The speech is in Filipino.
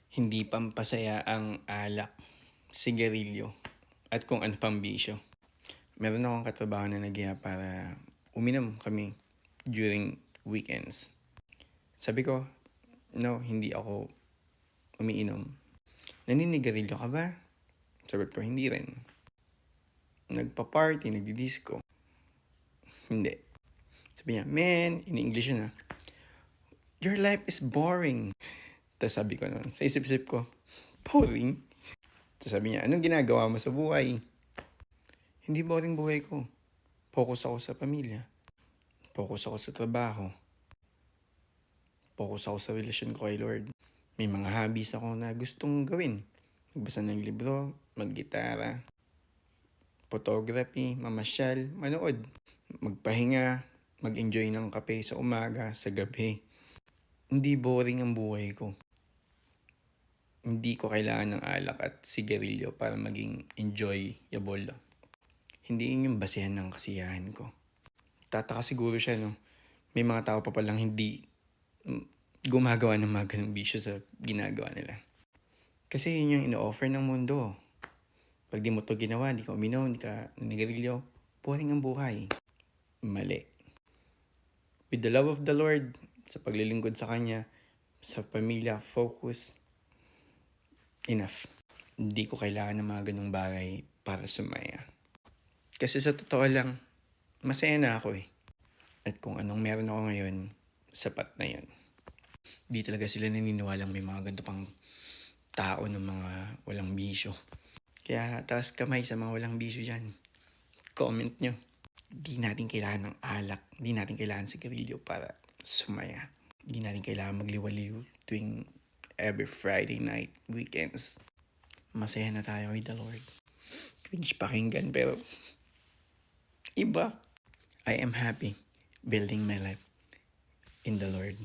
Hindi pampasaya ang alak, sigarilyo, at kung ano pang bisyo. Meron akong katrabaho na nagyaya para uminom kami during weekends. Sabi ko, no, hindi ako umiinom. Naninigarilyo ka ba? Sagot ko, hindi rin. Nagpa-party, nagdi-disco. Hindi. Sabi niya, man, in-English na, your life is boring. Tapos sabi ko naman, sa isip-isip ko, boring? Tapos sabi niya, anong ginagawa mo sa buhay? Hindi boring buhay ko. Focus ako sa pamilya. Focus ako sa trabaho. Focus ako sa relasyon ko kay Lord. May mga hobbies ako na gustong gawin. Magbasa ng libro, maggitara, photography, mamasyal, manood, magpahinga, mag-enjoy ng kape sa umaga, sa gabi. Hindi boring ang buhay ko. Hindi ko kailangan ng alak at sigarilyo para maging enjoyable. Hindi yun yung basehan ng kasiyahan ko. Tataka siguro siya, no? May mga tao pa palang hindi gumagawa ng mga ganong bisyo sa ginagawa nila. Kasi yun yung ino-offer ng mundo. Pag di mo to ginawa, di ka uminom, di ka nanigarilyo, boring ang buhay. Mali. With the love of the Lord, sa paglilingkod sa Kanya, sa pamilya, focus, enough. Hindi ko kailangan ng mga ganong bagay para sumaya. Kasi sa totoo lang, masaya na ako eh. At kung anong meron ako ngayon, sapat na yun. Di talaga sila naniniwalang may mga ganito pang tao ng mga walang bisyo. Kaya taas kamay sa mga walang bisyo dyan. Comment nyo. Di natin kailangan ng alak. Di natin kailangan sigarilyo para sumaya. Di natin kailangan magliwaliw tuwing every Friday night, weekends. Masaya na tayo with the Lord. Cringe pakinggan pero iba. I am happy building my life in the Lord.